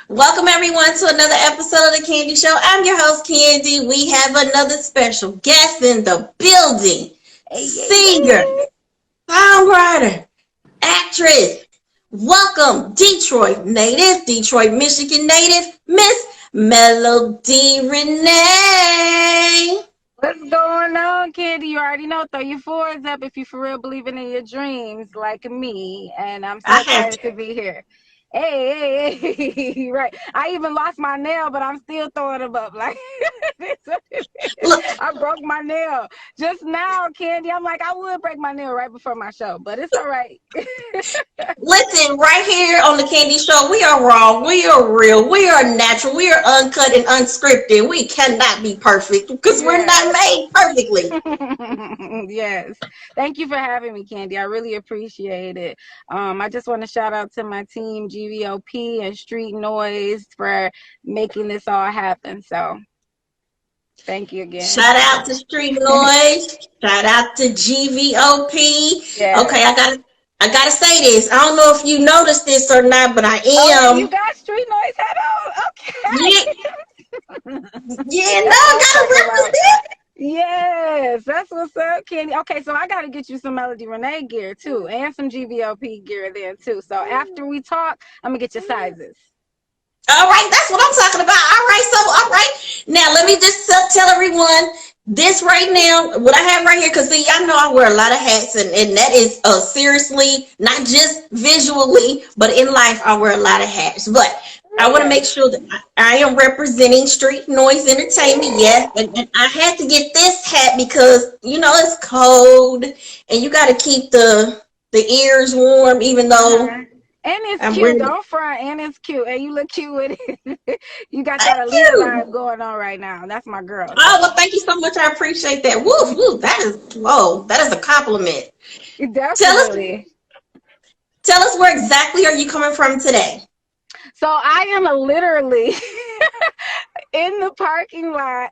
Welcome everyone to another episode of the Candy Show. I'm your host, Candy. We have another special guest in the building. Singer, songwriter, actress. Welcome, Detroit native, Detroit, Michigan native, Miss Melody Renee. What's going on, Candy? You already know. Throw your fours up if you for real believing in your dreams, like me. And I'm so I have excited to be here. Hey, right. I even lost my nail, but I'm still throwing them up. Like, look. I broke my nail just now, Candy. I'm like, I would break my nail right before my show, but it's all right. Listen, right here on the Candy Show, we are raw, we are real, we are natural, we are uncut and unscripted. We cannot be perfect because we're not made perfectly. Yes. Thank you for having me, Candy. I really appreciate it. I just want to shout out to my team, GVOP and Street Noise, for making this all happen. So thank you again. Shout out to Street Noise. Shout out to GVOP. Yes. Okay, I gotta say this. I don't know if you noticed this or not, but I Oh, you am. got Street Noise hat on? Yeah, Okay. yeah, no, That's what I'm gotta talking about. represent. Yes, that's what's up, Candy. Okay, so I got to get you some Melody Renee gear too, and some GVOP gear then too. So after we talk, I'm gonna get your sizes. All right, that's what I'm talking about. All right. Now let me just tell everyone this right now. What I have right here, because y'all know I wear a lot of hats, and that is seriously not just visually, but in life I wear a lot of hats. But I want to make sure that I am representing Street Noise Entertainment. Yes, and I had to get this hat because it's cold, and you got to keep the ears warm, even though And it's I'm cute. wearing. Don't front. And it's cute. And you look cute with it. You got that Thank Aaliyah you. vibe going on right now. That's my girl. Oh, well, thank you so much. I appreciate that. Woo, woo. That is a compliment. Tell us, Definitely. tell us where exactly are you coming from today? So I am literally in the parking lot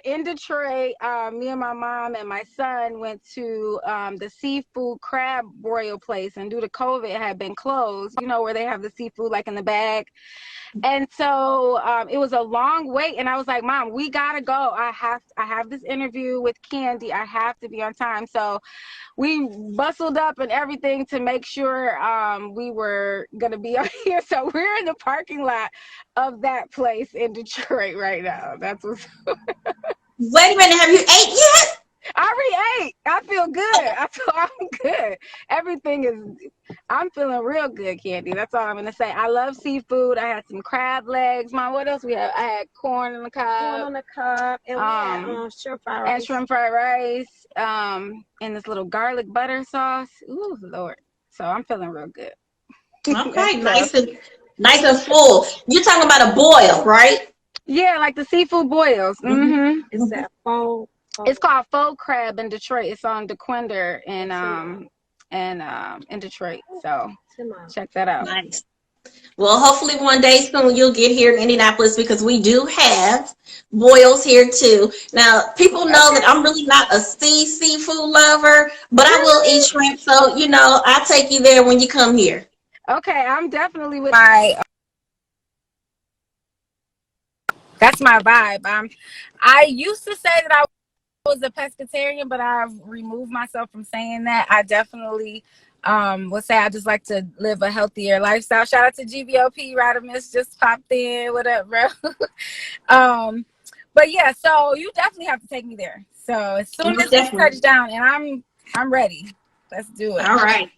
in Detroit. Me and my mom and my son went to the seafood crab broil place, and due to COVID, it had been closed. You know where they have the seafood like in the bag. And so it was a long wait, and I was like, Mom, we gotta go. I have this interview with Candy. I have to be on time. So we bustled up and everything to make sure we were gonna be on here. So we're in the parking lot of that place in Detroit right now. That's what's Wait a minute. Have you ate yet? I already ate. I feel good. I'm good. Everything I'm feeling real good, Candy. That's all I'm gonna say. I love seafood. I had some crab legs. Mom, what else we have? I had corn on the cob. And we had shrimp fried rice. And shrimp fried rice. And this little garlic butter sauce. Ooh, Lord. So I'm feeling real good. Okay, nice and full. You're talking about a boil, right? Yeah, like the seafood boils. Mm-hmm. It's that faux. It's called faux crab in Detroit. It's on DeQuinder in Detroit. So check that out. Nice. Well, hopefully one day soon you'll get here in Indianapolis because we do have boils here too. Now, people know that I'm really not a seafood lover, but I will eat shrimp. So, I'll take you there when you come here. Okay, I'm definitely with my. That's my vibe. I used to say that I was a pescatarian, but I've removed myself from saying that. I definitely would say I just like to live a healthier lifestyle. Shout out to GVOP, Radimus just popped in. What up, bro? But yeah, so you definitely have to take me there. So as soon as this touch down, and I'm ready. Let's do it. All right.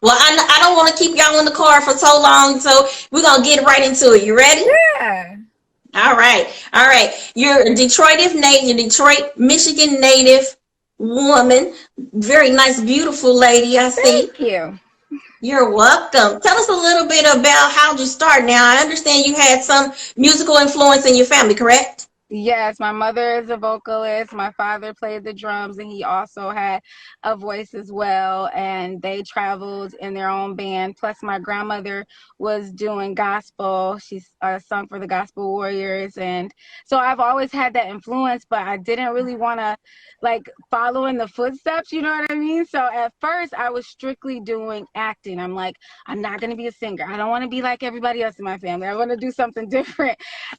Well, I don't want to keep y'all in the car for so long, so we're gonna get right into it. You ready? Yeah. All right. You're a Detroit Michigan native woman. Very nice, beautiful lady, I see. Thank you. You're welcome. Tell us a little bit about how you start. Now, I understand you had some musical influence in your family, correct? Yes, my mother is a vocalist. My father played the drums, and he also had a voice as well. And they traveled in their own band. Plus, my grandmother was doing gospel. She's sung for the Gospel Warriors. And so I've always had that influence, but I didn't really want to like follow in the footsteps, you know what I mean? So at first, I was strictly doing acting. I'm like, I'm not going to be a singer. I don't want to be like everybody else in my family. I want to do something different.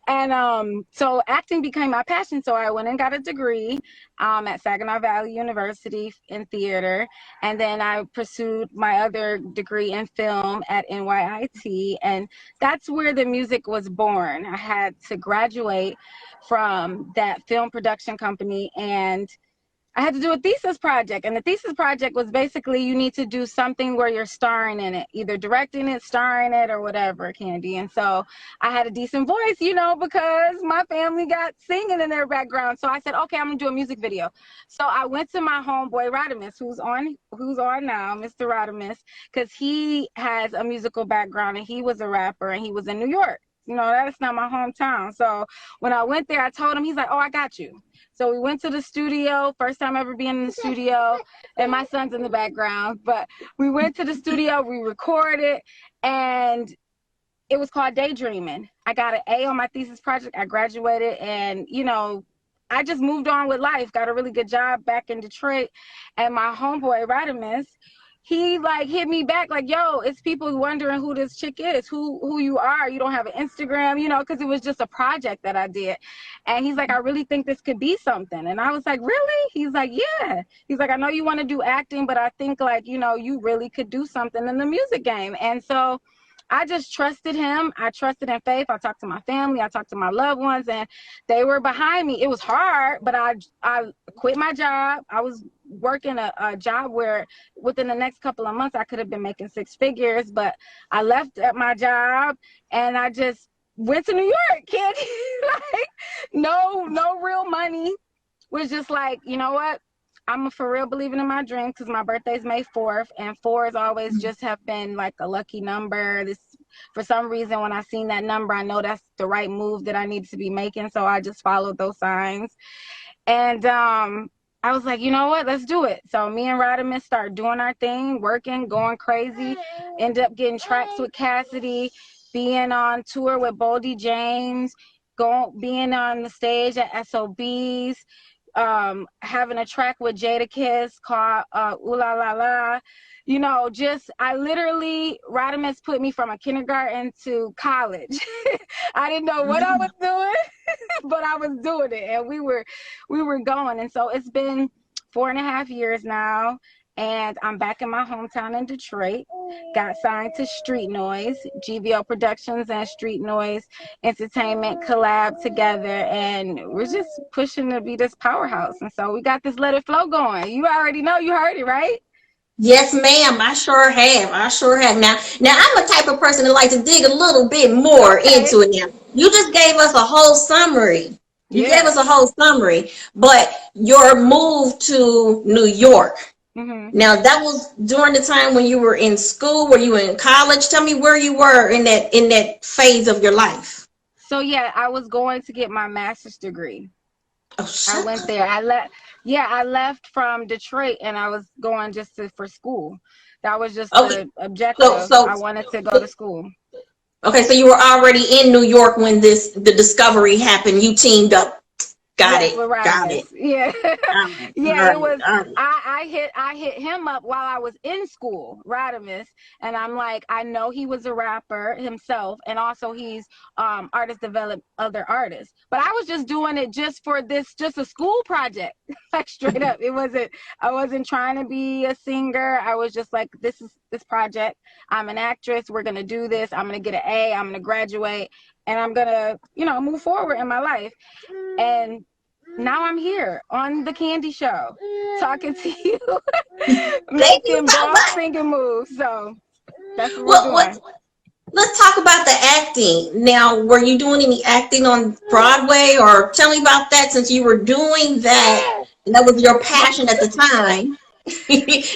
And so acting became my passion. So I went and got a degree at Saginaw Valley University in theater. And then I pursued my other degree in film at NYIT. And that's where the music was born. I had to graduate from that film production company, and I had to do a thesis project, and the thesis project was basically you need to do something where you're starring in it, either directing it, starring it, or whatever, Candy. And so I had a decent voice, you know, because my family got singing in their background. So I said, okay, I'm gonna do a music video. So I went to my homeboy Rodimus, who's on now, Mr. Rodimus, because he has a musical background and he was a rapper and he was in New York. You know, that's not my hometown. So when I went there, I told him, he's like, oh, I got you. So we went to the studio, first time ever being in the studio, and my son's in the background. But we went to the studio, we recorded, and it was called Daydreaming. I got an A on my thesis project. I graduated, and, you know, I just moved on with life, got a really good job back in Detroit. And my homeboy, Rodimus, he like hit me back like, yo, it's people wondering who this chick is, who you are. You don't have an Instagram, you know, because it was just a project that I did. And he's like, I really think this could be something. And I was like, really? He's like, yeah. He's like, I know you want to do acting, but I think like, you know, you really could do something in the music game. And so I just trusted him. I trusted in faith. I talked to my family. I talked to my loved ones, and they were behind me. It was hard, but I quit my job. I was working a job where within the next couple of months I could have been making six figures, but I left at my job and I just went to New York, kid. Like no real money. Was just like, you know what? I'm for real believing in my dream because my birthday's May 4th, and 4s always just have been like a lucky number. This, for some reason, when I seen that number, I know that's the right move that I need to be making. So I just followed those signs. And I was like, you know what? Let's do it. So me and Rodimus started doing our thing, working, going crazy. Ended up getting tracks with Cassidy, being on tour with Boldy James, being on the stage at SOBs, having a track with Jada Kiss called Ooh La La La. You know, just I literally, Rodimus put me from a kindergarten to college. I didn't know what I was doing, but I was doing it, and we were going. And so it's been 4.5 years now, and I'm back in my hometown in Detroit. Got signed to Street Noise, GVO Productions and Street Noise Entertainment collab together, and we're just pushing to be this powerhouse. And so we got this Let It Flow going. You already know, you heard it, right? Yes, ma'am. I sure have. I sure have. Now I'm the type of person that like to dig a little bit more into it. Now, you just gave us a whole summary. You gave us a whole summary, but your move to New York. Mm-hmm. Now, that was during the time when you were in school. Were you in college? Tell me where you were in that phase of your life. So yeah, I was going to get my master's degree. Oh, I went there. I left from Detroit, and I was going just for school. That was just the objective. So I wanted to go to school. Okay, so you were already in New York when the discovery happened. You teamed up. Got it. Yeah. Yeah, it was I hit him up while I was in school, Rodimus, and I'm like, I know he was a rapper himself, and also he's artist developed other artists. But I was just doing it just a school project. Like straight up. I wasn't trying to be a singer. I was just like, this is this project. I'm an actress. We're gonna do this. I'm gonna get an A, I'm gonna graduate, and I'm gonna, move forward in my life. And now I'm here on the Candy Show, talking to you, making boss singing moves. So that's what we're doing. Let's talk about the acting. Now, were you doing any acting on Broadway, or tell me about that, since you were doing that, and that was your passion at the time.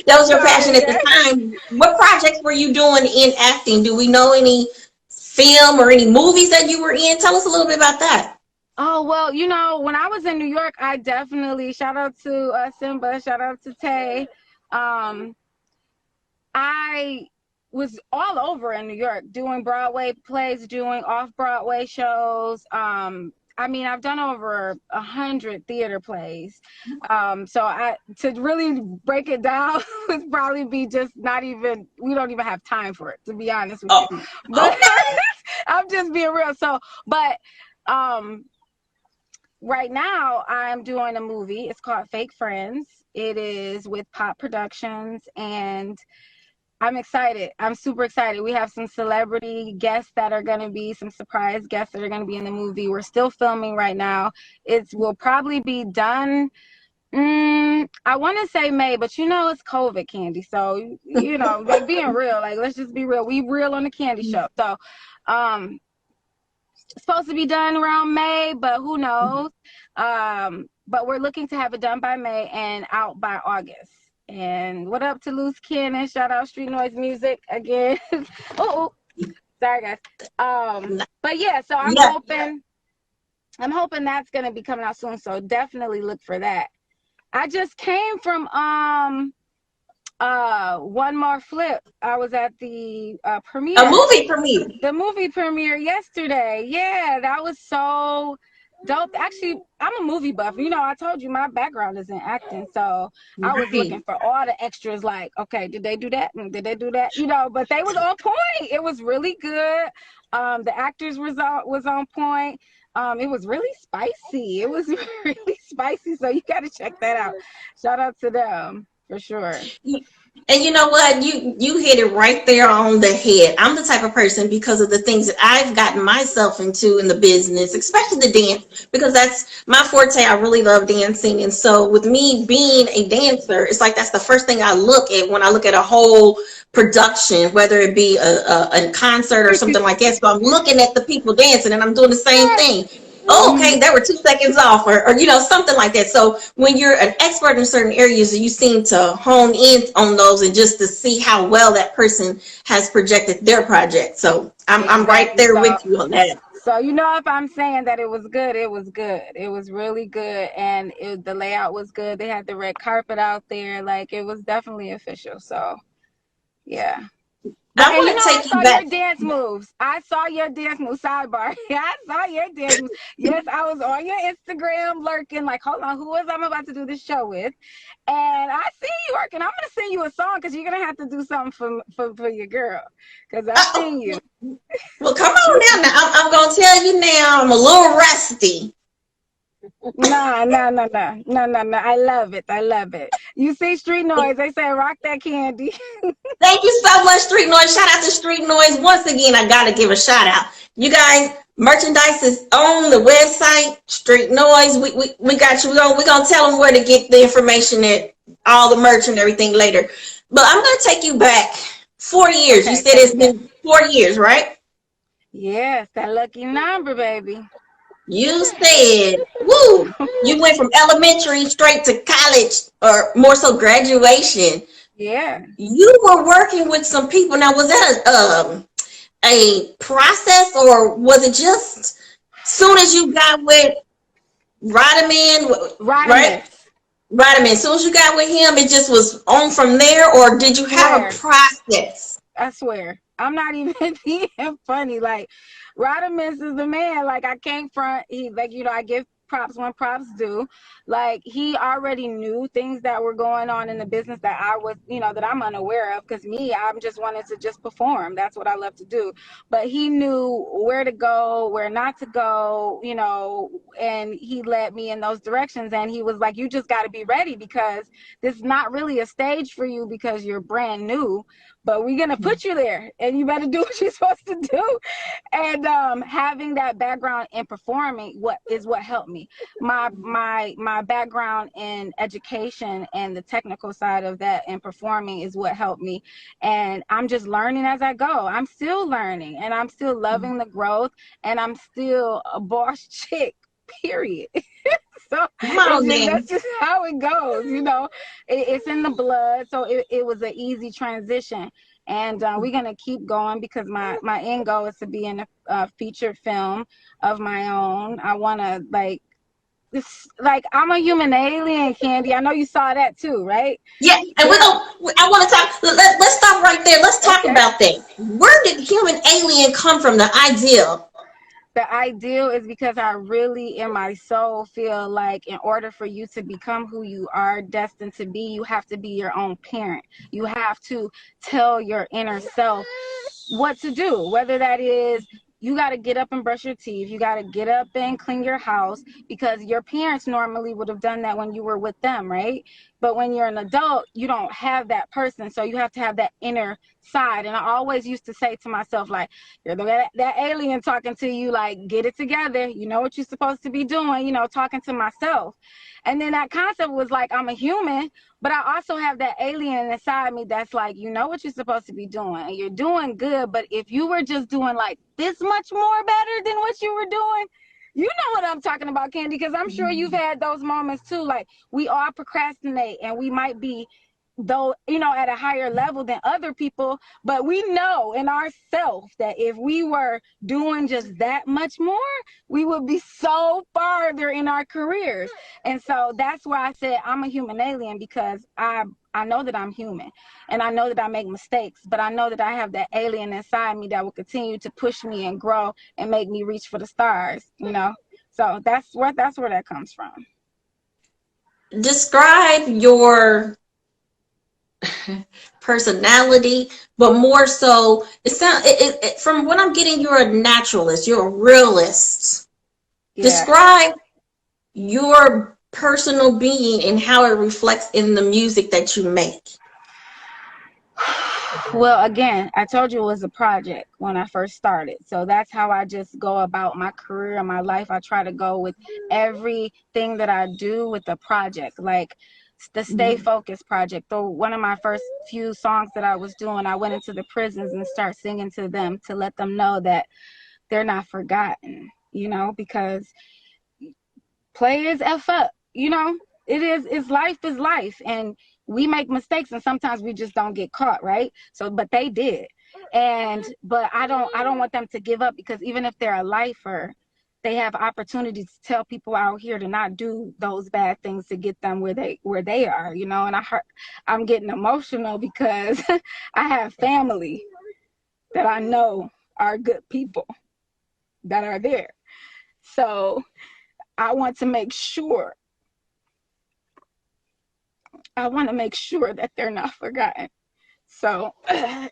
That was your passion at the time. What projects were you doing in acting? Do we know any film or any movies that you were in? Tell us a little bit about that. Oh, well, when I was in New York, I definitely, shout out to Simba, shout out to Tay. Um, I was all over in New York doing Broadway plays, doing off-Broadway shows. I mean, I've done over 100 theater plays. So to really break it down would probably be just we don't even have time for it, to be honest with you. Oh, But okay. I'm just being real. But um, right now I'm doing a movie. It's called Fake Friends. It is with Pop Productions, and I'm excited. I'm super excited. We have some celebrity guests that are going to be some surprise guests that are going to be in the movie. We're still filming right now. It will probably be done. I want to say May, but it's COVID, Candy. So, like being real, like let's just be real. We real on the Candy Show. So, um, it's supposed to be done around May, but who knows? But we're looking to have it done by May and out by August. And what up to Loose Cannon? Shout out Street Noise Music again. Oh, sorry guys. But yeah, so Yeah. I'm hoping that's gonna be coming out soon. So definitely look for that. I just came from One More Flip. I was at the A premiere. movie premiere. The movie premiere yesterday. Yeah, that was so dope. Actually, I'm a movie buff. I told you my background is in acting, so I was looking for all the extras. Like, okay, did they do that? Did they do that? But they was on point. It was really good. The actors was on point. It was really spicy. It was really spicy. So you got to check that out. Shout out to them for sure. And you know what? You hit it right there on the head. I'm the type of person, because of the things that I've gotten myself into in the business, especially the dance, because that's my forte. I really love dancing. And so with me being a dancer, it's like that's the first thing I look at when I look at a whole production, whether it be a concert or something like that. So I'm looking at the people dancing and I'm doing the same thing. Oh, okay, there were 2 seconds off, or something like that. So when you're an expert in certain areas, you seem to hone in on those, and just to see how well that person has projected their project. So I'm right there with you on that. So if I'm saying that it was good, it was good. It was really good, and the layout was good. They had the red carpet out there, like it was definitely official. So yeah. But I want to I take you saw back. your dance moves. I saw your dance moves. Sidebar. I saw your dance moves. Yes, I was on your Instagram lurking, like, hold on, who is I'm about to do this show with? And I see you working. I'm gonna sing you a song because you're gonna have to do something for your girl. Because I seen you. Well, come on now. I'm gonna tell you now. I'm a little rusty. No. I love it. I love it. You see Street Noise. They say rock that Candy. Thank you so much, Street Noise. Shout out to Street Noise. Once again, I got to give a shout out. You guys, merchandise is on the website, Street Noise. We got you. We're gonna tell them where to get the information at all the merch and everything later. But I'm going to take you back 4 years. You said it's been 4 years, right? Yes, that lucky number, baby. You said, woo, you went from elementary straight to college, or more so graduation. Yeah. You were working with some people. Now, was that a process, or was it just soon as you got with Radaman, right? Radaman, as soon as you got with him, it just was on from there, or did you have a process? I swear. I'm not even being funny. Like, Radamus is the man. Like, I came from, he, like, I give props when props do. Like, he already knew things that were going on in the business that I was, that I'm unaware of. Because I'm just wanted to just perform. That's what I love to do. But he knew where to go, where not to go, and he led me in those directions. And he was like, you just got to be ready, because this is not really a stage for you because you're brand new. But we're going to put you there, and you better do what you're supposed to do. And having that background in performing what helped me. My background in education and the technical side of that and performing is what helped me. And I'm just learning as I go. I'm still learning, and I'm still loving the growth, and I'm still a boss chick, period. So that's just how it goes, it's in the blood. So it was an easy transition. And we're going to keep going because my end goal is to be in a featured film of my own. I want to like I'm a human alien, Candy. I know you saw that too, right? Yeah, and I want to talk. Let's stop right there. Let's talk about that. Where did human alien come from? The idea. The ideal is because I really in my soul feel like in order for you to become who you are destined to be, you have to be your own parent. You have to tell your inner self what to do, whether that is you got to get up and brush your teeth, you got to get up and clean your house, because your parents normally would have done that when you were with them, right? But when you're an adult, you don't have that person, so you have to have that inner side. And I always used to say to myself, like, you're that alien talking to you, like, get it together, you know what you're supposed to be doing, you know, talking to myself. And then that concept was like, I'm a human, but I also have that alien inside me that's like, you know what you're supposed to be doing, and you're doing good. But if you were just doing like this much more better than what you were doing, you know what I'm talking about, Candy, because I'm sure you've had those moments too. Like, we all procrastinate, and we might be, though, you know, at a higher level than other people, but we know in ourselves that if we were doing just that much more, we would be so farther in our careers. And so that's why I said I'm a human alien, because I know that I'm human, and I know that I make mistakes, but I know that I have that alien inside me that will continue to push me and grow and make me reach for the stars, you know. So that's where that comes from. Describe your personality, but more so, from what I'm getting, you're a naturalist, you're a realist. Yeah. Describe your personal being and how it reflects in the music that you make. Well, again, I told you it was a project when I first started. So that's how I just go about my career and my life. I try to go with everything that I do with a project, like the Stay Focused project. So one of my first few songs that I was doing, I went into the prisons and started singing to them to let them know that they're not forgotten, you know, because players F up, you know, it's life is life, and we make mistakes, and sometimes we just don't get caught, right? So, but they did. But I don't want them to give up, because even if they're a lifer, they have opportunities to tell people out here to not do those bad things to get them where they are, you know. And I'm getting emotional because I have family that I know are good people that are there. So I want to make sure that they're not forgotten. So,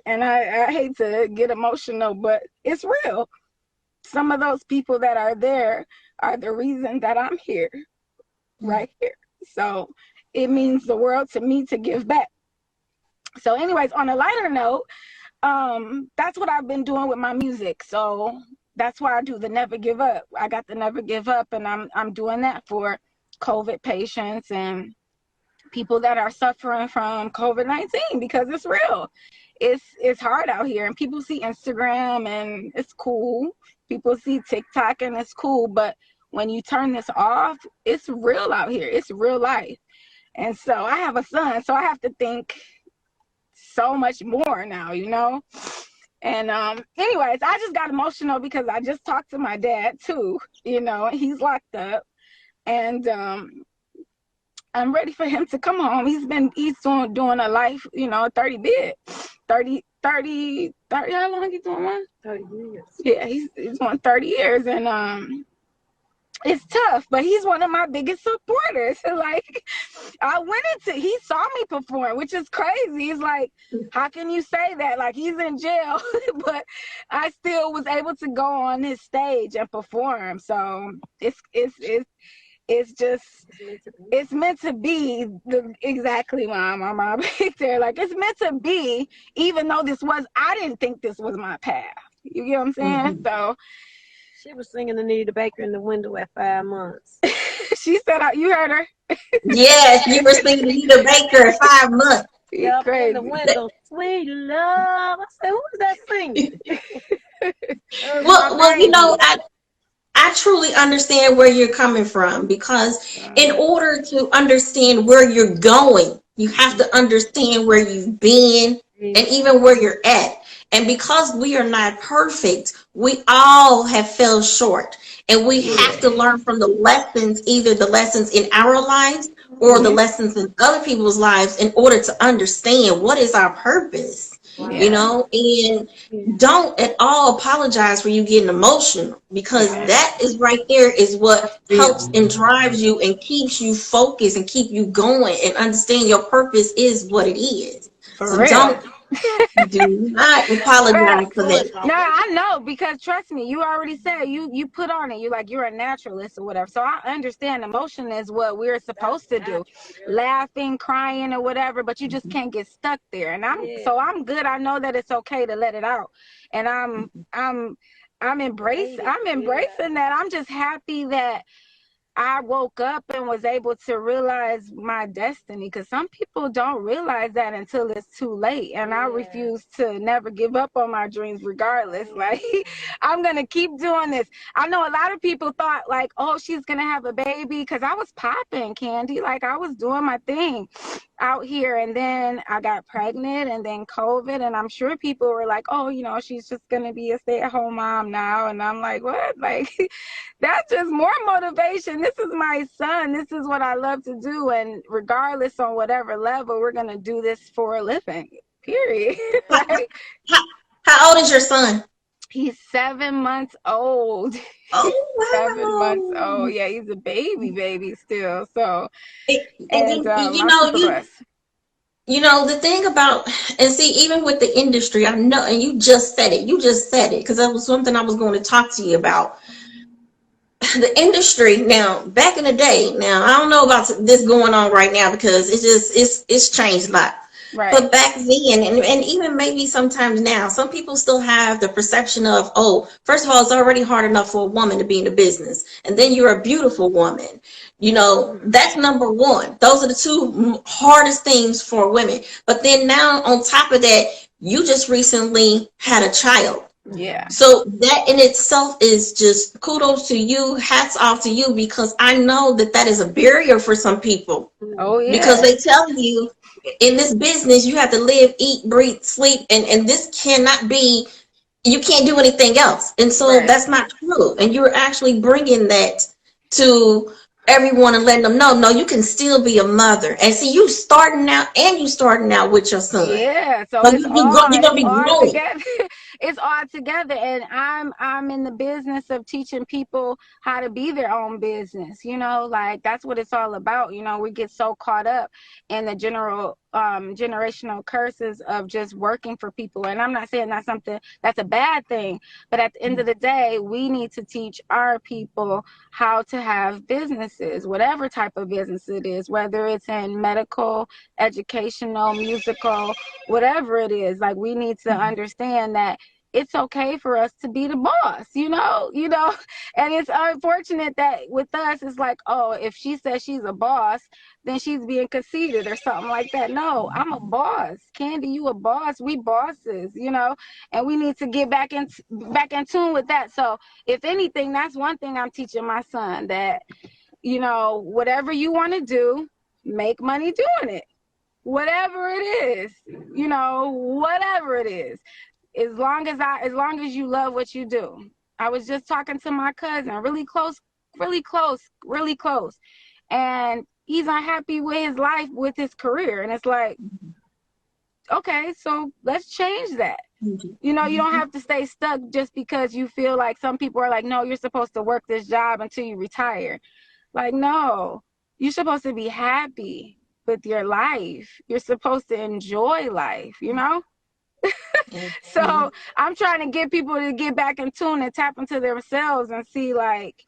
and I hate to get emotional, but it's real. Some of those people that are there are the reason that I'm here, right here. So it means the world to me to give back. So anyways, on a lighter note, that's what I've been doing with my music. So that's why I do the Never Give Up. I got the Never Give Up, and I'm doing that for COVID patients and people that are suffering from COVID-19, because it's real. It's hard out here, and people see Instagram and it's cool. People see TikTok and it's cool, but when you turn this off, it's real out here. It's real life. And so I have a son, so I have to think so much more now, you know. And anyways, I just got emotional because I just talked to my dad too, you know, and he's locked up, and I'm ready for him to come home. He's doing a life, you know, 30 bid. 30, how long he doing one? 30 years. Yeah, he's doing 30 years, and it's tough, but he's one of my biggest supporters. Like, he saw me perform, which is crazy. He's like, how can you say that? Like, he's in jail, but I still was able to go on his stage and perform. So it's meant to be. Exactly, Mom. Right there. Like, it's meant to be, even though I didn't think this was my path. You get what I'm saying? So she was singing Anita Baker in the window at 5 months. She said, you heard her? Yes, you were singing Anita Baker at 5 months. Yep, in the window. Sweet love. I said, who's that singing? Well, you know, I truly understand where you're coming from, because in order to understand where you're going, you have to understand where you've been and even where you're at. And because we are not perfect, we all have fell short. And we have to learn from the lessons, either the lessons in our lives or the lessons in other people's lives, in order to understand what is our purpose, you know, and don't at all apologize for you getting emotional, because that is right there is what helps and drives you and keeps you focused and keep you going, and understand your purpose is what it is. For So real. do not apologize for that. No, I know, because trust me, you already said you put on it. You're a naturalist or whatever. So I understand emotion is what we're supposed to do, laughing, crying, or whatever. But you just can't get stuck there. And I'm good. I know that it's okay to let it out, and I'm embracing that. I'm just happy that I woke up and was able to realize my destiny, because some people don't realize that until it's too late. And I refuse to never give up on my dreams regardless. Like, I'm going to keep doing this. I know a lot of people thought like, oh, she's going to have a baby, because I was popping, Candy. Like, I was doing my thing out here, and then I got pregnant, and then COVID, and I'm sure people were like, oh, you know, she's just going to be a stay-at-home mom now. And I'm like, what? Like, that's just more motivation. This is my son. This is what I love to do. And regardless on whatever level, we're going to do this for a living, period. Like, How old is your son? he's 7 months old. Oh, wow. 7 months old. Yeah, he's a baby still. So, And you I'm know, super blessed. you know, the thing about, and see, even with the industry, I know, and you just said it, because that was something I was going to talk to you about. The industry now, back in the day, now I don't know about this going on right now, because it's changed a lot. Right. But back then, and even maybe sometimes now, some people still have the perception of, oh, first of all, it's already hard enough for a woman to be in the business, and then you're a beautiful woman. You know, that's number one. Those are the two hardest things for women. But then now, on top of that, you just recently had a child. Yeah. So that in itself is just kudos to you, hats off to you, because I know that is a barrier for some people. Oh, yeah. Because they tell you in this business you have to live, eat, breathe, sleep, and this cannot be, you can't do anything else. And so that's not true. And you're actually bringing that to everyone and letting them know, no, you can still be a mother. And see, you starting out with your son. Yeah, so you're gonna be growing. Together. It's all together, and I'm in the business of teaching people how to be their own business. You know, like, that's what it's all about. You know, we get so caught up in the generational curses of just working for people, and I'm not saying that's a bad thing, but at the end of the day, we need to teach our people how to have businesses, whatever type of business it is, whether it's in medical, educational, musical, whatever it is. Like, we need to understand that it's okay for us to be the boss, you know, and it's unfortunate that with us, it's like, oh, if she says she's a boss, then she's being conceited or something like that. No, I'm a boss. Candy, you a boss. We bosses, you know, and we need to get back in tune with that. So if anything, that's one thing I'm teaching my son, that, you know, whatever you want to do, make money doing it. Whatever it is, you know, whatever it is, as long as you love what you do. I was just talking to my cousin, really close, and he's unhappy with his life, with his career, and it's like, okay, so let's change that. You know, you don't have to stay stuck just because you feel like some people are like, no, you're supposed to work this job until you retire. Like, no, you're supposed to be happy with your life. You're supposed to enjoy life, you know? So I'm trying to get people to get back in tune and tap into themselves and see, like,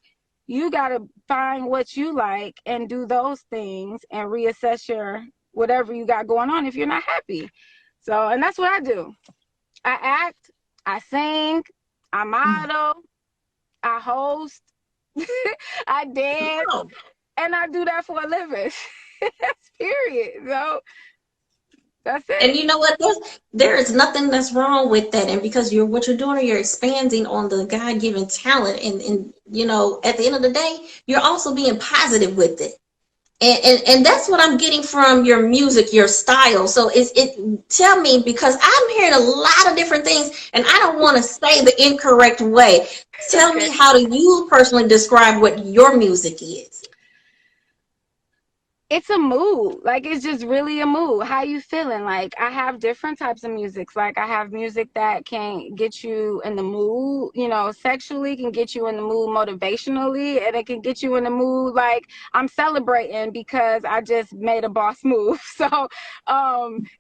you got to find what you like and do those things and reassess your whatever you got going on if you're not happy. So, and that's what I do. I act, I sing, I model, I host, I dance, and I do that for a living. That's period. So that's it. And you know what? There is nothing that's wrong with that. And because what you're doing, you're expanding on the God-given talent. And you know, at the end of the day, you're also being positive with it. And that's what I'm getting from your music, your style. So tell me, because I'm hearing a lot of different things and I don't want to say the incorrect way. Tell Okay. me, how do you personally describe what your music is? It's a mood. Like, it's just really a mood. How you feeling? Like, I have different types of music. Like, I have music that can get you in the mood, sexually, can get you in the mood motivationally, and it can get you in the mood like I'm celebrating because I just made a boss move. So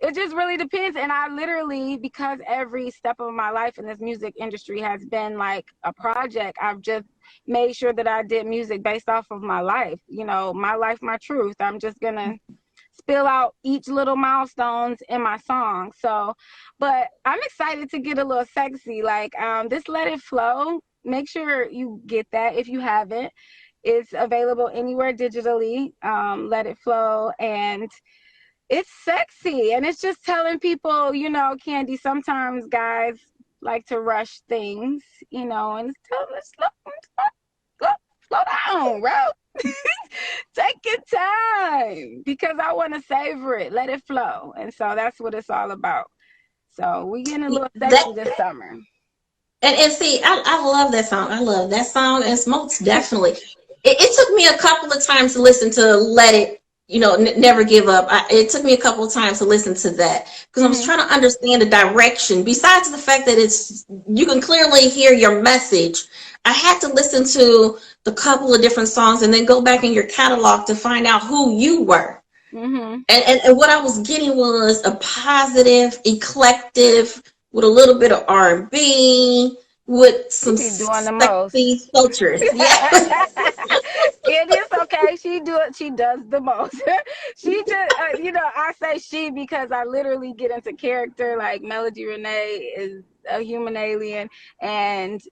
it just really depends. And I literally, because every step of my life in this music industry has been like a project, I've just made sure that I did music based off of my life, my life, my truth. I'm just gonna spill out each little milestones in my song. So, but I'm excited to get a little sexy. Like, this Let It Flow. Make sure you get that if you haven't. It's available anywhere digitally. Let It Flow, and it's sexy, and it's just telling people, Candy, sometimes guys like to rush things, and it's telling them slow down, bro. Take your time, because I want to savor it, let it flow. And so that's what it's all about. So we getting a little That sexy this summer. and see, I love that song. I love that song, and most definitely. It took me a couple of times to listen to Let It, Never Give Up. It took me a couple of times to listen to that because I was trying to understand the direction. Besides the fact that you can clearly hear your message, I had to listen to the couple of different songs and then go back in your catalog to find out who you were. And what I was getting was a positive, eclectic, with a little bit of R&B, with some She doing the most. sexy filters. Yeah. It is okay. She does the most. She just, I say she because I literally get into character. Like, Melody Renee is a human alien, and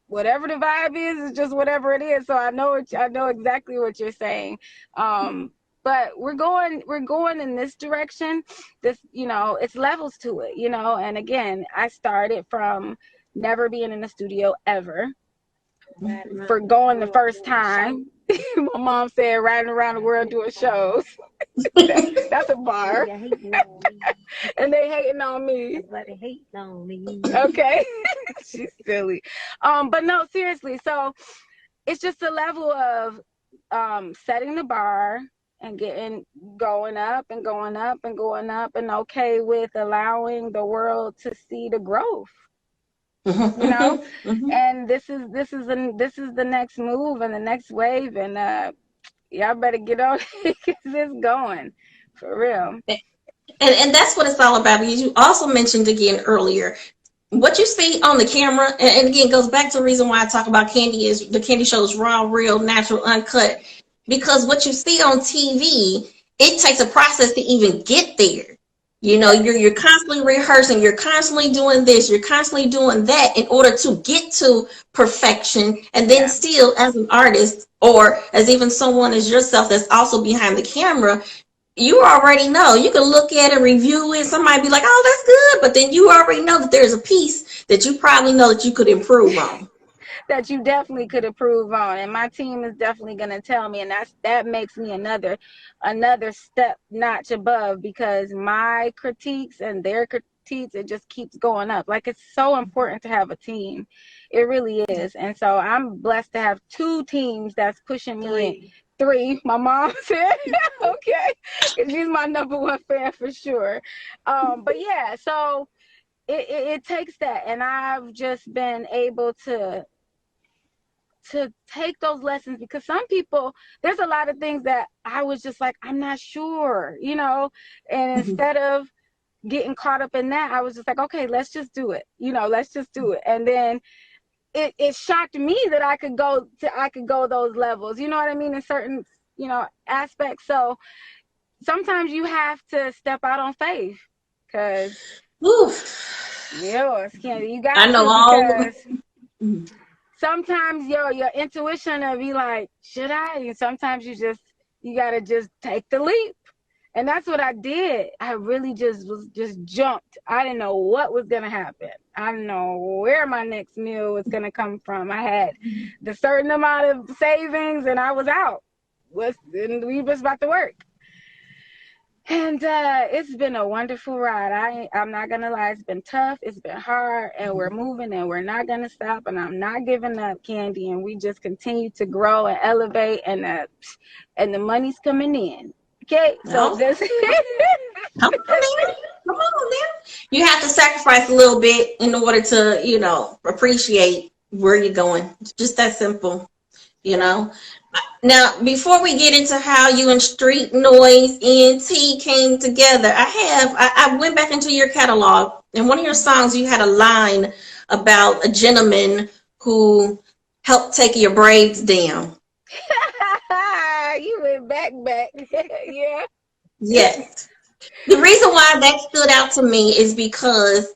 whatever the vibe is just whatever it is. So I know exactly what you're saying. But we're going in this direction. This, it's levels to it, and again, I started from never being in the studio ever, for going the first time. My mom said riding around the world doing shows. That's a bar. And they hating on me. Everybody hating on me. Okay. She's silly. But no, seriously. So it's just a level of setting the bar and going up and going up and going up, and okay with allowing the world to see the growth. And this is the next move and the next wave, and y'all better get on it because it's going for real. And that's what it's all about. Because you also mentioned again earlier, what you see on the camera, and again goes back to the reason why I talk about Candy is the Candy Show is raw, real, natural, uncut. Because what you see on TV, it takes a process to even get there. You're constantly rehearsing, you're constantly doing this, you're constantly doing that in order to get to perfection. And then still, as an artist, or as even someone as yourself that's also behind the camera, you already know. You can look at it, review it, somebody be like, oh, that's good, but then you already know that there's a piece that you probably know that you could improve on. That you definitely could improve on, and my team is definitely going to tell me, and that makes me another step notch above, because my critiques and their critiques, it just keeps going up. Like, it's so important to have a team. It really is. And so I'm blessed to have two teams that's pushing me. Three, my mom said. Okay, she's my number one fan for sure. But yeah, so it takes that, and I've just been able to take those lessons, because some people, there's a lot of things that I was just like, I'm not sure, and instead of getting caught up in that, I was just like, okay, let's just do it, let's just do it. And then it shocked me that I could go those levels, you know what I mean, in certain aspects. So sometimes you have to step out on faith, because yes, Candy, you got I know to, all. because sometimes your intuition will be like, should I? And sometimes you gotta just take the leap. And that's what I did. I really just jumped. I didn't know what was gonna happen. I didn't know where my next meal was gonna come from. I had the certain amount of savings and I was out. we was about to work. And it's been a wonderful ride. I'm not gonna lie, it's been tough, it's been hard, and we're moving and we're not gonna stop, and I'm not giving up, Candy, and we just continue to grow and elevate, and the money's coming in. Okay, so No, this come on now. Come on now. You have to sacrifice a little bit in order to, appreciate where you're going. It's just that simple, you right. know. Now, before we get into how you and Street Noise ENT came together, I went back into your catalog, and one of your songs you had a line about a gentleman who helped take your braids down. You went back. Yeah. Yes. The reason why that stood out to me is because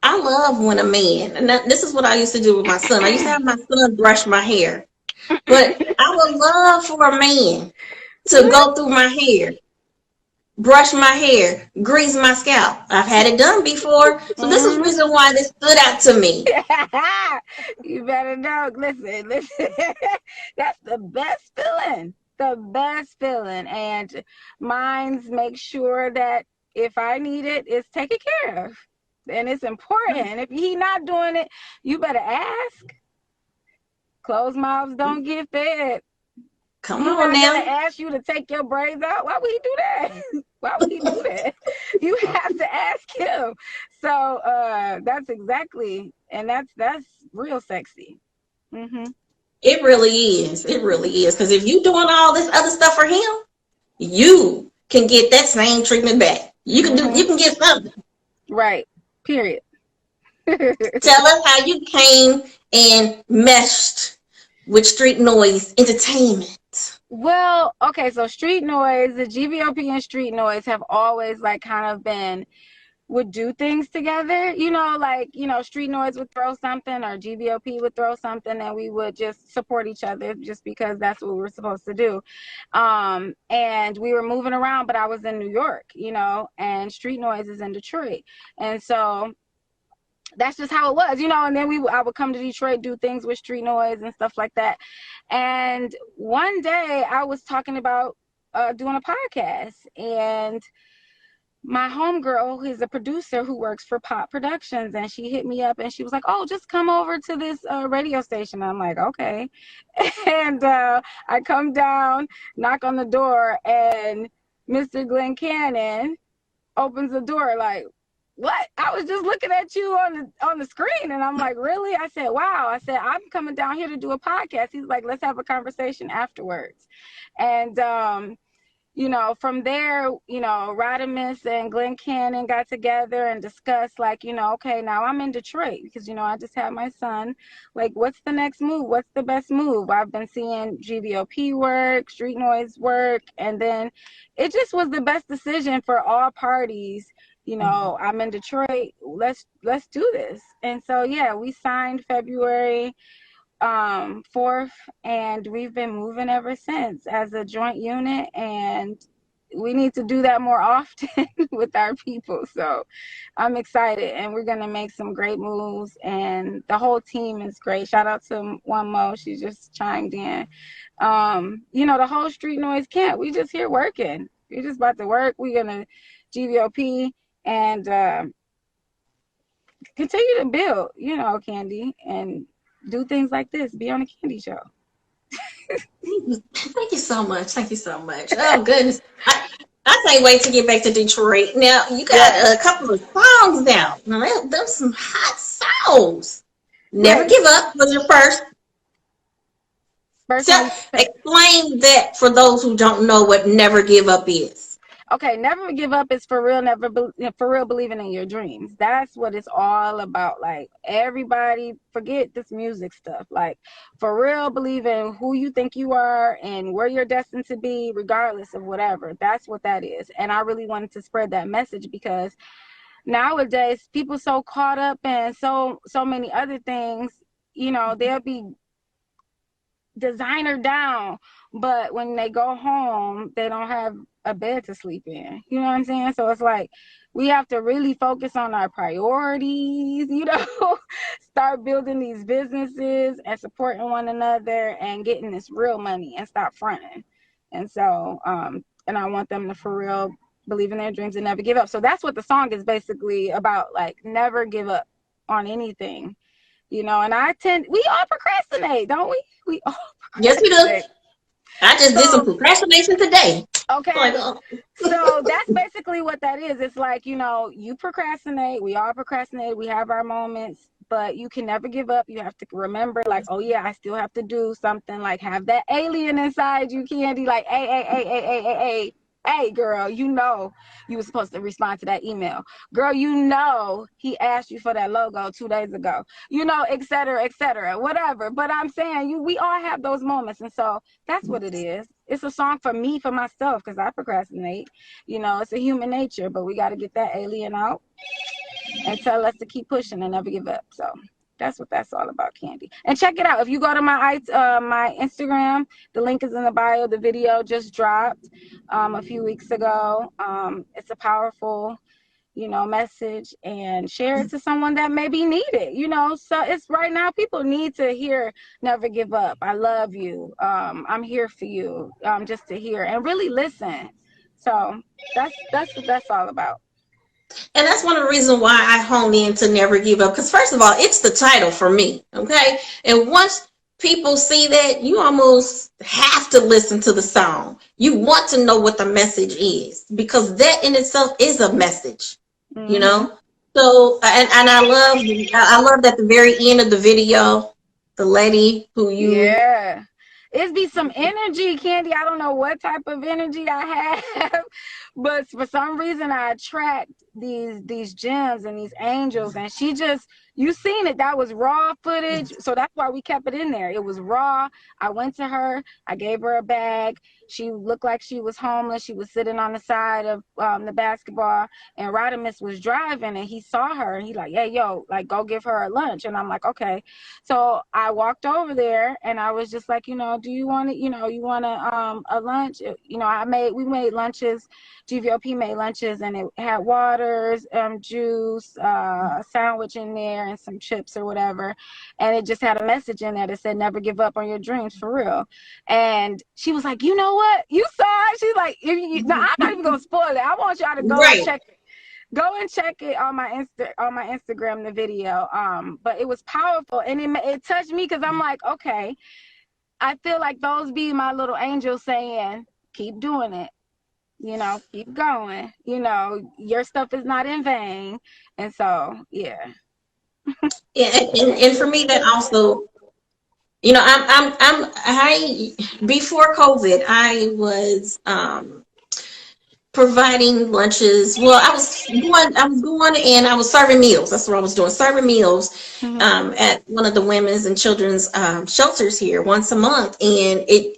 I love when a man, and this is what I used to do with my son. I used to have my son brush my hair, but I would love for a man to go through my hair, brush my hair, grease my scalp. I've had it done before, so this is the reason why this stood out to me. You better know. Listen. That's the best feeling. The best feeling. And mine's make sure that if I need it, it's taken care of. And it's important. If he not doing it, you better ask. Closed mouths don't get fed. Come He's on not gonna now. ask you to take your braids out. Why would he do that? Why would he do that? You have to ask him. So that's exactly, and that's real sexy. It really is. It really is. Because if you doing all this other stuff for him, you can get that same treatment back. You can get something. Right. Period. Tell us how you came and meshed with Street Noise Entertainment. Well, okay, so Street Noise, the GVOP and Street Noise have always like kind of been would do things together, Street Noise would throw something or GVOP would throw something, and we would just support each other just because that's what we were supposed to do. And we were moving around, but I was in New York, and Street Noise is in Detroit. And so that's just how it was, and then I would come to Detroit, do things with Street Noise and stuff like that. And one day I was talking about doing a podcast, and my homegirl, who's a producer who works for Pop Productions, and she hit me up and she was like, "Oh, just come over to this radio station." I'm like, "Okay." And I come down, knock on the door, and Mr. Glenn Cannon opens the door like, "What? I was just looking at you on the screen." And I'm like, "Really?" I said, "Wow." I said, "I'm coming down here to do a podcast." He's like, "Let's have a conversation afterwards." And from there, Rodimus and Glenn Cannon got together and discussed, like, okay, now I'm in Detroit because, I just had my son. Like, what's the next move? What's the best move? I've been seeing GVOP work, Street Noise work, and then it just was the best decision for all parties. I'm in Detroit. Let's do this. And so, yeah, we signed February 4th, and we've been moving ever since as a joint unit, and we need to do that more often with our people. So I'm excited, and we're going to make some great moves, and the whole team is great. Shout out to One Mo, she just chimed in. The whole Street Noise camp, we just here working. We're just about to work. We're going to GVOP and continue to build, Candy, and do things like this, be on a Candy show. Thank you so much. Thank you so much. Oh, goodness. I can't wait to get back to Detroit. Now, you got a couple of songs now. Now, there's some hot songs. Never Give Up was your first. Explain that for those who don't know what Never Give Up is. Okay, Never Give Up is for real, for real believing in your dreams. That's what it's all about. Like, everybody forget this music stuff. Like, for real believing who you think you are and where you're destined to be, regardless of whatever. That's what that is. And I really wanted to spread that message because nowadays people so caught up in so many other things, they'll be designer down, but when they go home, they don't have a bed to sleep in. You know what I'm saying? So it's like we have to really focus on our priorities, start building these businesses and supporting one another and getting this real money and stop fronting. And so, and I want them to for real believe in their dreams and never give up. So that's what the song is basically about, like never give up on anything, and we all procrastinate, don't we? We all Yes, we do. procrastinate. I just did some procrastination today. Okay. Like, oh. So that's basically what that is. It's like, you procrastinate. We all procrastinate. We have our moments, but you can never give up. You have to remember, like, oh, yeah, I still have to do something. Like, have that alien inside you, Candy. Like, hey, girl, you were supposed to respond to that email. Girl, he asked you for that logo 2 days ago, et cetera, whatever. But I'm saying we all have those moments. And so that's what it is. It's a song for me, for myself, because I procrastinate. It's a human nature, but we got to get that alien out and tell us to keep pushing and never give up. So that's what that's all about, Candy. And check it out. If you go to my Instagram, the link is in the bio. The video just dropped a few weeks ago. It's a powerful, message, and share it to someone that maybe need it, so it's right now people need to hear never give up. I love you. I'm here for you. Just to hear and really listen. So that's what that's all about. And that's one of the reasons why I hone in to never give up. Because first of all, it's the title for me. Okay. And once people see that, you almost have to listen to the song. You want to know what the message is, because that in itself is a message, So, and I love that the very end of the video, the lady who It's be some energy, Candy. I don't know what type of energy I have, but for some reason I attract these gems and these angels. And she just, you seen it. That was raw footage. So that's why we kept it in there. It was raw. I went to her. I gave her a bag. She looked like she was homeless. She was sitting on the side of the basketball, and Rodimus was driving, and he saw her, and he like, hey, yo, like, go give her a lunch. And I'm like, okay. So I walked over there, and I was just like, do you want it? You want a lunch? We made lunches. GVOP made lunches, and it had waters, juice, a sandwich in there, and some chips or whatever. And it just had a message in there that said, never give up on your dreams, for real. And she was like, you know what? You saw it? She's like, no, I'm not even going to spoil it. I want y'all to go and check it. Go and check it on my Instagram, the video. But it was powerful, and it touched me, because I'm like, okay, I feel like those be my little angels saying, keep doing it. Keep going. Your stuff is not in vain. And so, yeah. And for me, that also, I before COVID, I was providing lunches. Well, I was going and I was serving meals. That's what I was doing, serving meals at one of the women's and children's shelters here once a month. And it,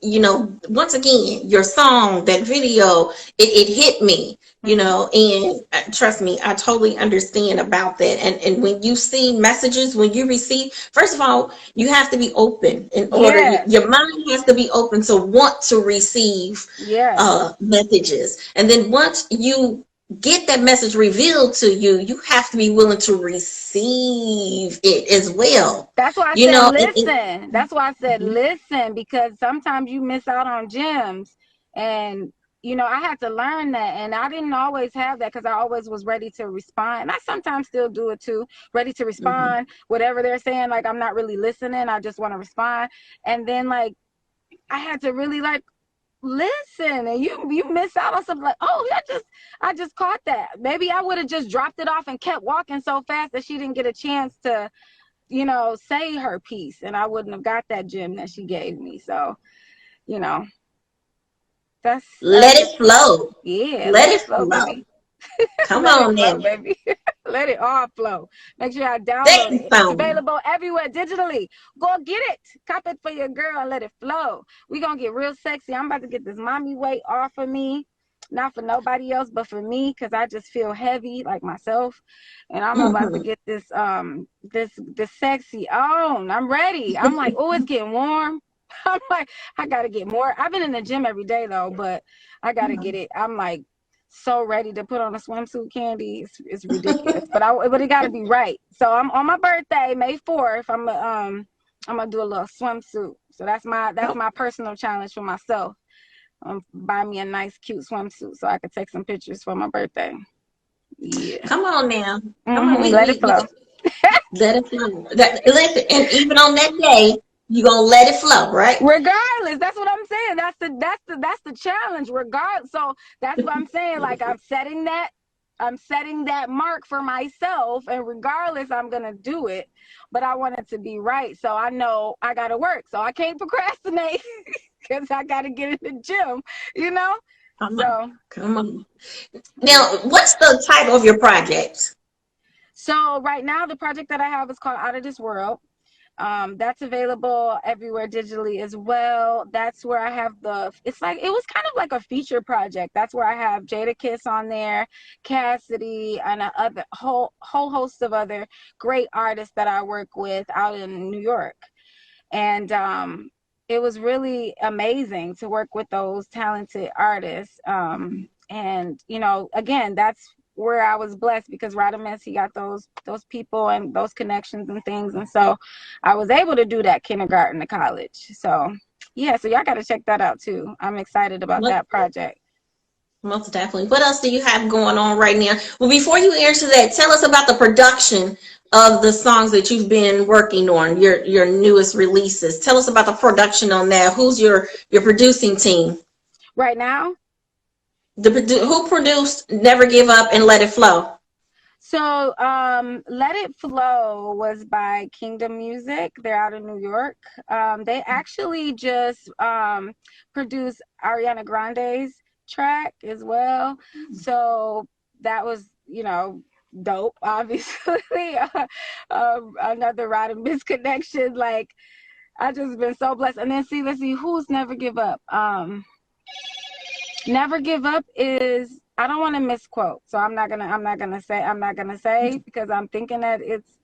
once again, your song, that video, it hit me, and trust me, I totally understand about that. And when you see messages, when you receive, first of all, you have to be open in order. Your mind has to be open to want to receive messages. And then once you get that message revealed to you, you have to be willing to receive it as well. That's why I said listen. That's why I said listen, because sometimes you miss out on gems. And I had to learn that, and I didn't always have that, because I always was ready to respond. And I sometimes still do it too, ready to respond, whatever they're saying. Like, I'm not really listening. I just want to respond. And then, like, I had to really, like, listen, and you miss out on something, like, oh, I just caught that. Maybe I would have just dropped it off and kept walking so fast that she didn't get a chance to, say her piece, and I wouldn't have got that gem that she gave me. So, that's let it flow. Yeah, let it flow, baby. Come on now, baby. Let it all flow. Make sure I download it. It's available everywhere digitally. Go get it. Cop it for your girl and let it flow. We gonna get real sexy. I'm about to get this mommy weight off of me. Not for nobody else, but for me, because I just feel heavy, like myself. And I'm about to get this this sexy on. I'm ready. I'm like, oh, it's getting warm. I'm like, I gotta get more. I've been in the gym every day though, but I gotta get it. I'm like so ready to put on a swimsuit, Candy. It's ridiculous, but it gotta be right. So I'm on my birthday, May 4th. I'm gonna do a little swimsuit. So that's my personal challenge for myself. Buy me a nice, cute swimsuit so I could take some pictures for my birthday. Yeah. Come on now. Come on. Let it flow. Let it flow. Listen, and even on that day, you're gonna let it flow, right? Regardless, that's what I'm saying. That's the challenge. Regardless, so that's what I'm saying. Like I'm setting that mark for myself, and regardless, I'm gonna do it. But I want it to be right, so I know I gotta work. So I can't procrastinate because I gotta get in the gym. You know. Come on. Now, what's the title of your project? So right now, the project that I have is called Out of This World. That's available everywhere digitally as well. That's where I have it was kind of like a feature project. That's where I have Jada Kiss on there, Cassidy, and a whole host of other great artists that I work with out in New York. And it was really amazing to work with those talented artists. And again, that's where I was blessed because Radimus, he got those people and those connections and things, and so I was able to do that kindergarten to college. So yeah, so y'all got to check that out too. I'm excited about that project. Most definitely. What else do you have going on right now? Well, before you answer that, tell us about the production of the songs that you've been working on, your newest releases. Tell us about the production on that. Who's your producing team? Right now? Who produced Never Give Up and Let It Flow? So Let It Flow was by Kingdom Music. They're out of New York. They actually just produced Ariana Grande's track as well. So that was, dope, obviously. Another Rodimus connection. Like, I just been so blessed. And then let's see, who's Never Give Up? Never Give Up is, I don't want to misquote, so I'm not gonna say because I'm thinking that it's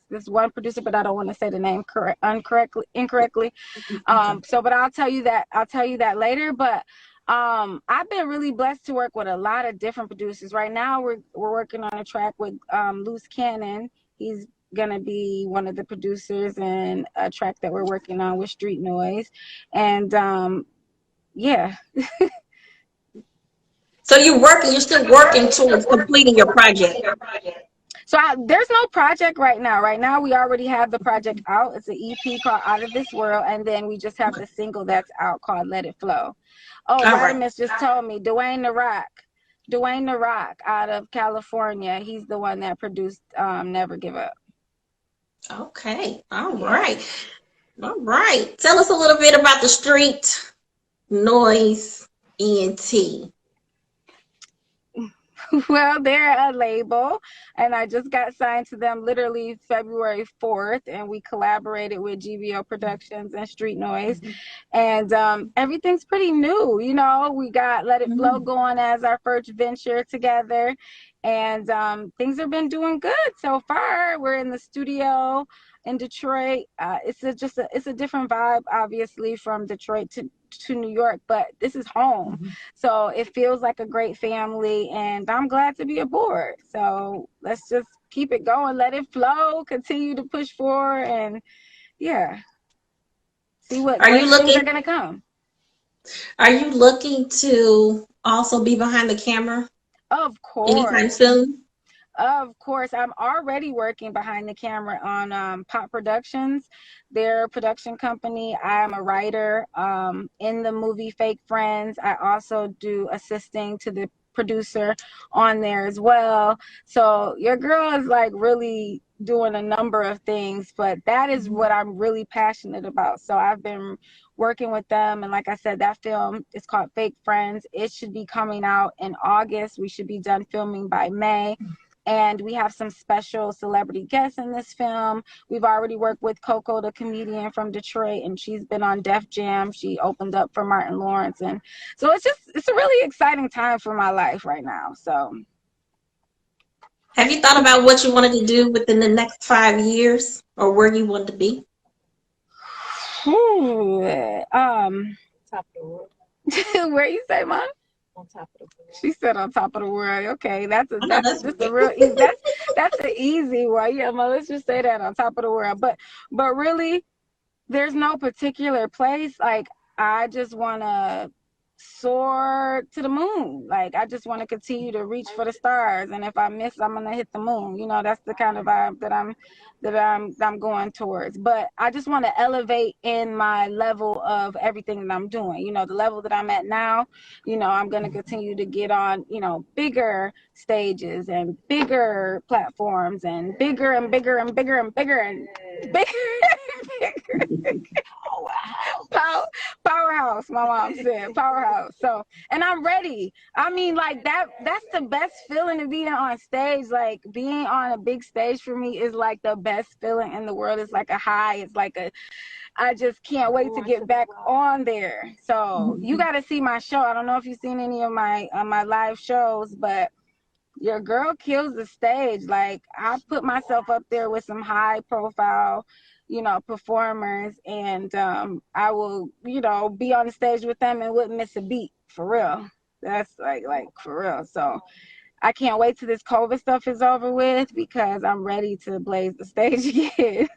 this one producer, but I don't want to say the name incorrectly. But I'll tell you that later. But I've been really blessed to work with a lot of different producers. Right now, we're working on a track with Loose Cannon. He's gonna be one of the producers in a track that we're working on with Street Noise, and yeah. So you're still working towards completing your project. So there's no project right now. Right now, we already have the project out. It's an EP called Out of This World, and then we just have the single that's out called Let It Flow. Oh, Radimus just told me Dwayne the Rock out of California. He's the one that produced Never Give Up. Okay. All right. Tell us a little bit about the Street Noise ENT. Well, they're a label, and I just got signed to them literally February 4th, and we collaborated with GBO Productions and Street Noise, and everything's pretty new. We got Let It Flow going as our first venture together, and things have been doing good so far. We're in the studio in Detroit. It's a different vibe, obviously, from Detroit to New York, but this is home. So it feels like a great family, and I'm glad to be aboard. So let's just keep it going, let it flow, continue to push forward, and yeah, see what things are gonna come. Are you looking to also be behind the camera? Of course. Anytime soon? Of course, I'm already working behind the camera on Pop Productions, their production company. I am a writer in the movie Fake Friends. I also do assisting to the producer on there as well. So your girl is like really doing a number of things, but that is what I'm really passionate about. So I've been working with them, and like I said, that film is called Fake Friends. It should be coming out in August. We should be done filming by May. And we have some special celebrity guests in this film. We've already worked with Coco, the comedian from Detroit, and she's been on Def Jam. She opened up for Martin Lawrence. And so it's a really exciting time for my life right now. So have you thought about what you wanted to do within the next 5 years or where you want to be? Top of the world. Where you say, Mom? On top of the world. She said on top of the world. Okay, that's I know that's just a right. real easy. That's an easy one. Yeah, Mom, let's just say that on top of the world. But really, there's no particular place. Like, I just want to soar to the moon. Like, I just want to continue to reach for the stars, and if I miss, I'm gonna hit the moon. You know, that's the kind of vibe that I'm going towards. But I just want to elevate in my level of everything that I'm doing. You know, the level that I'm at now, you know, I'm going to continue to get on, you know, bigger stages and bigger platforms and bigger and bigger and bigger and bigger and bigger and bigger. Powerhouse, my mom said, powerhouse. So, and I'm ready. I mean, like, that's the best feeling, to be on stage. Like, being on a big stage for me is like the best feeling in the world. It's like a high. It's like I just can't wait to get back on there. So you got to see my show. I don't know if you've seen any of my live shows, but your girl kills the stage. Like, I put myself up there with some high profile, you know, performers, and I will, you know, be on the stage with them and wouldn't miss a beat, for real. That's like for real. So I can't wait till this COVID stuff is over with, because I'm ready to blaze the stage again.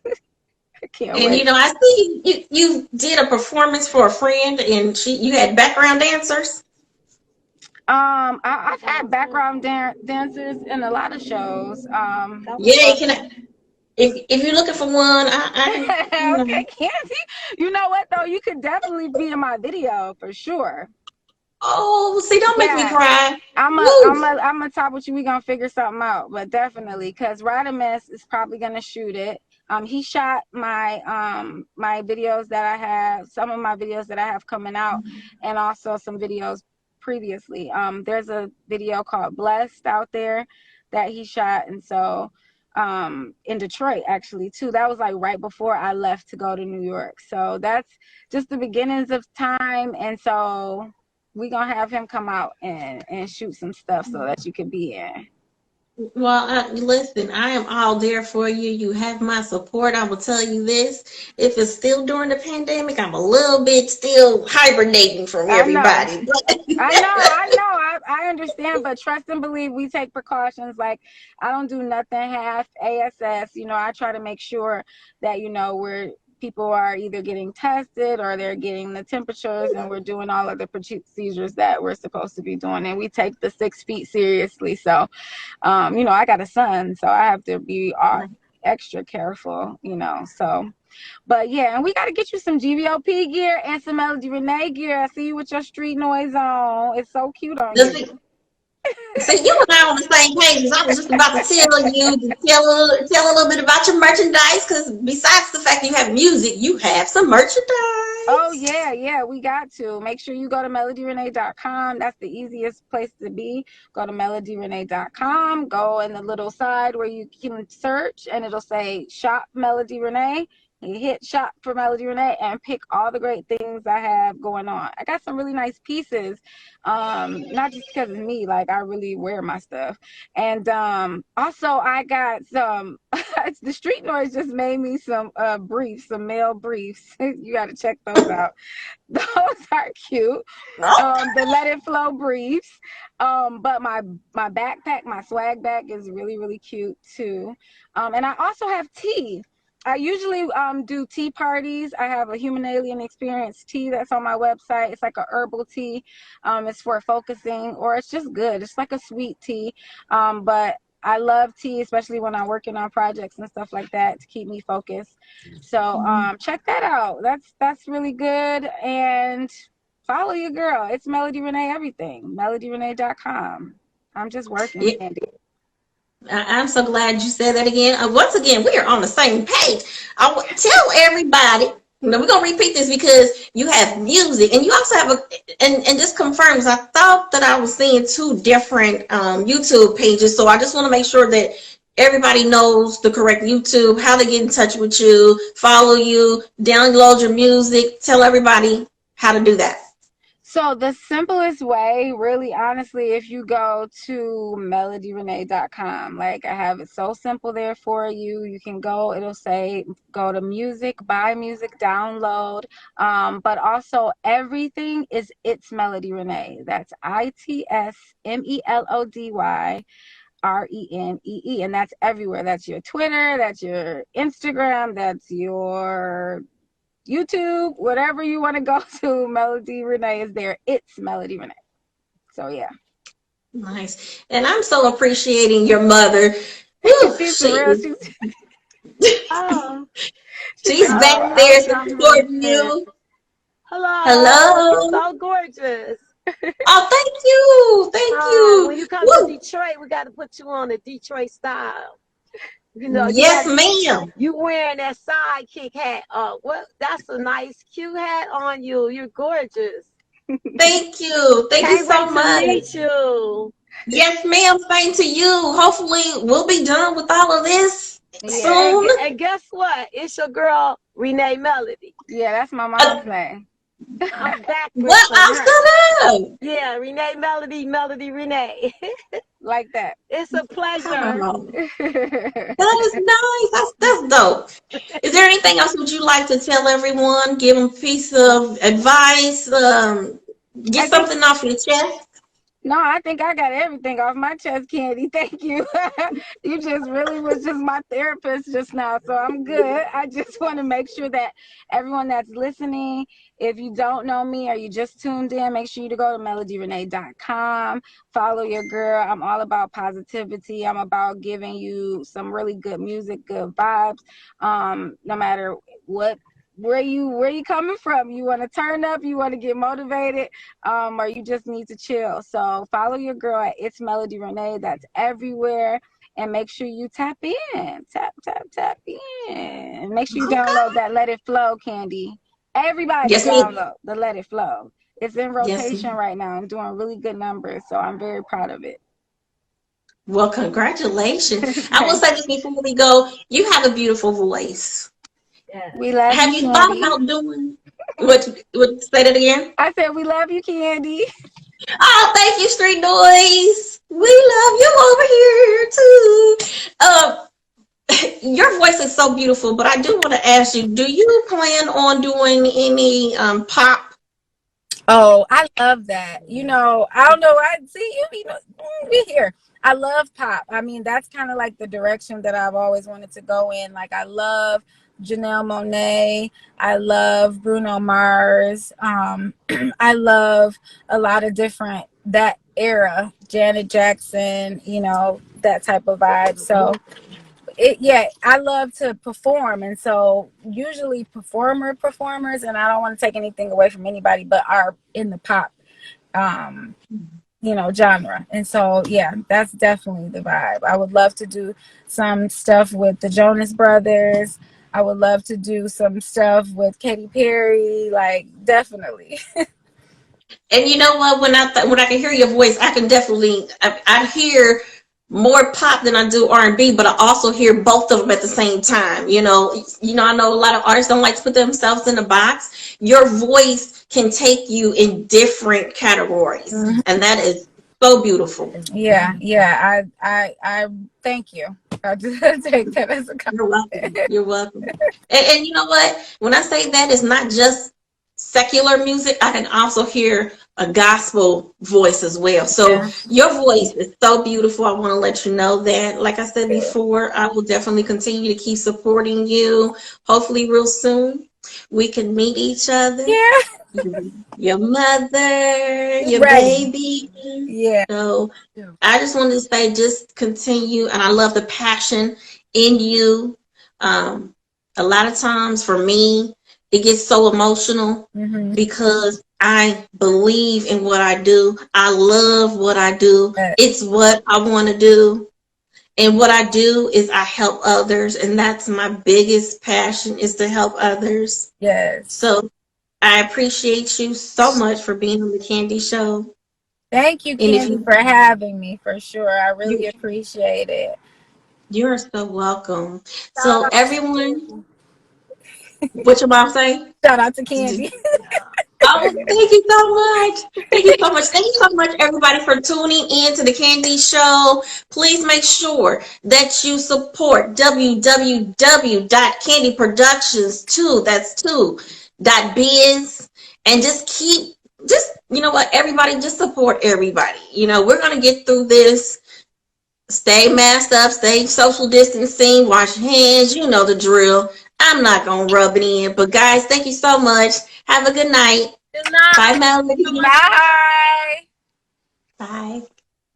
I can't And wait. you know, I see you did a performance for a friend, and you had background dancers. I've had background dancers in a lot of shows. Yeah, can I, if you're looking for one, you Okay, know. Candy. You know what though? You could definitely be in my video for sure. Oh, see, don't make me Yeah, cry. I'm a, Woo. I'm a, I'm gonna talk with you. We gonna figure something out, but definitely, because Radimus is probably gonna shoot it. He shot my videos that I have, some of my videos that I have coming out, and also some videos previously. There's a video called Blessed out there that he shot, and so in Detroit actually too. That was like right before I left to go to New York. So that's just the beginnings of time, and so we gonna have him come out and shoot some stuff so that you can be in. Well, listen, I am all there for you. You have my support. I will tell you this. If it's still during the pandemic, I'm a little bit still hibernating from I know. everybody. I understand, but trust and believe, we take precautions. Like, I don't do nothing half ASS. You know, I try to make sure that, you know, people are either getting tested or they're getting the temperatures, and we're doing all of the procedures that we're supposed to be doing. And we take the 6 feet seriously. So, you know, I got a son, so I have to be extra careful, you know, so. But yeah, and we got to get you some GVOP gear and some Melody Renee gear. I see you with your street noise on. It's so cute on you. See, you and I on the same page. 'Cause I was just about to tell you to tell a little bit about your merchandise. Because besides the fact that you have music, you have some Oh, merchandise. yeah, we got to. Make sure you go to melodyrenee.com. That's the easiest place to be. Go to melodyrenee.com. Go in the little side where you can search, and it'll say Shop Melody Renee. You hit Shop for Melody Renee and pick all the great things I have going on. I got some really nice pieces, not just because of me. Like, I really wear my stuff. And also, I got some, the street noise just made me some briefs, some male briefs. You got to check those out. Those are cute. The Let It Flow briefs. But my backpack, my swag bag is really, really cute too. And I also have tea. I usually do tea parties. I have a Human Alien Experience tea that's on my website. It's like a herbal tea. It's for focusing, or it's just good. It's like a sweet tea. But I love tea, especially when I'm working on projects and stuff like that, to keep me focused. So check that out. That's really good. And follow your girl. It's Melody Renee everything. melodyrenee.com. I'm just working, Yeah, Candy. I'm so glad you said that again. Once again, we are on the same page. Tell everybody. We're gonna repeat this because you have music and you also have and this confirms. I thought that I was seeing two different YouTube pages, so I just want to make sure that everybody knows the correct YouTube, how to get in touch with you, follow you, download your music. Tell everybody how to do that. So the simplest way, really honestly, if you go to melodyrenee.com, like I have it so simple there for you. You can go, it'll say go to music, buy music, download. But also everything is It's Melody Renee. That's ITSMELODYRENEE. And that's everywhere. That's your Twitter, that's your Instagram, that's your YouTube, whatever you want to go to, Melody Renee is there. It's Melody Renee. So yeah. Nice. And I'm so appreciating your mother. Whew, She's for real. Oh, she's she's so back I there was talking to my supporting sis. you. hello. You're Hello. so gorgeous. Oh, thank you. Thank When you. you come to Woo. Detroit, we got to put you on the Detroit style. You know, Yes, ma'am. you wearing that sidekick hat. What? That's a nice, cute hat on you. You're gorgeous. Thank you. Thank you Can't so wait to much. meet you. Yes, ma'am. Same to you. Hopefully, we'll be done with all of this Yeah. soon. And guess what? It's your girl Renee Melody. Yeah, that's my Uh, mom's name. I'm backwards what? from I'll her. shut up. Yeah, Renee Melody, Melody Renee. Like that. It's a pleasure. Oh, that is nice. That's dope. Is there anything else would you like to tell everyone? Give them a piece of advice. Get I think something off your chest. No, I think I got everything off my chest, Candy. Thank you. You just really was just my therapist just now, so I'm good. I just want to make sure that everyone that's listening, if you don't know me or you just tuned in, make sure you to go to melodyrenee.com. Follow your girl. I'm all about positivity. I'm about giving you some really good music, good vibes. No matter what where you coming from. You want to turn up, you want to get motivated, or you just need to chill. So follow your girl at It's Melody Renee. That's everywhere. And make sure you tap in. Tap in. And make sure you Okay. download that Let It Flow, Candy. Everybody Yes, ma'am. download the Let It Flow. It's in Yes, rotation ma'am. right now. I'm doing really good numbers, so I'm very proud of it. Well, congratulations. I will Thank say this before we go. You have a beautiful voice. Yes. We love Have you, you thought Candy. about doing what say that again? I said we love you, Candy. Oh, thank you, Street Noise. We love you over here too. Your voice is so beautiful, but I do want to ask you, do you plan on doing any pop? Oh, I love that. I don't know. I see you. We here. I love pop. I mean, that's kind of like the direction that I've always wanted to go in. Like, I love Janelle Monáe. I love Bruno Mars. I love a lot of different that era, Janet Jackson. That type of vibe. So I love to perform, and so usually performers, and I don't want to take anything away from anybody, but are in the pop um genre. And so yeah, that's definitely the vibe. I would love to do some stuff with the Jonas Brothers. I would love to do some stuff with Katy Perry, like definitely. And you know what? When I can hear your voice, I can definitely I hear more pop than I do R&B, but I also hear both of them at the same time. I know a lot of artists don't like to put themselves in a box. Your voice can take you in different categories, and that is so beautiful. Yeah, I thank you. I just take that as a You're compliment. welcome. You're welcome. And you know what? When I say that, it's not just secular music. I can also hear a gospel voice as well. So your voice is so beautiful. I want to let you know that. Like I said before, I will definitely continue to keep supporting you. Hopefully real soon we can meet each other. Yeah. Your mother, your Right. baby. Yeah. So I just wanted to say, just continue. And I love the passion in you. A lot of times for me, it gets so emotional because I believe in what I do. I love what I do. It's what I want to do. And what I do is I help others. And that's my biggest passion, is to help others. Yes. So I appreciate you so much for being on the Candy Show. Thank you, Candy, for having me, for sure. I really appreciate it. You're so welcome. So everyone, what your mom say? Shout out to Candy. Oh, thank you so much. Thank you so much. Thank you so much, everybody, for tuning in to the Candy Show. Please make sure that you support www.candyproductions2, that's two, .biz, and just, you know what, everybody, just support everybody. You know, we're going to get through this. Stay masked up, stay social distancing, wash your hands, you know the drill. I'm not going to rub it in. But guys, thank you so much. Have a good night. Good Bye, night. Melody. Bye. Bye.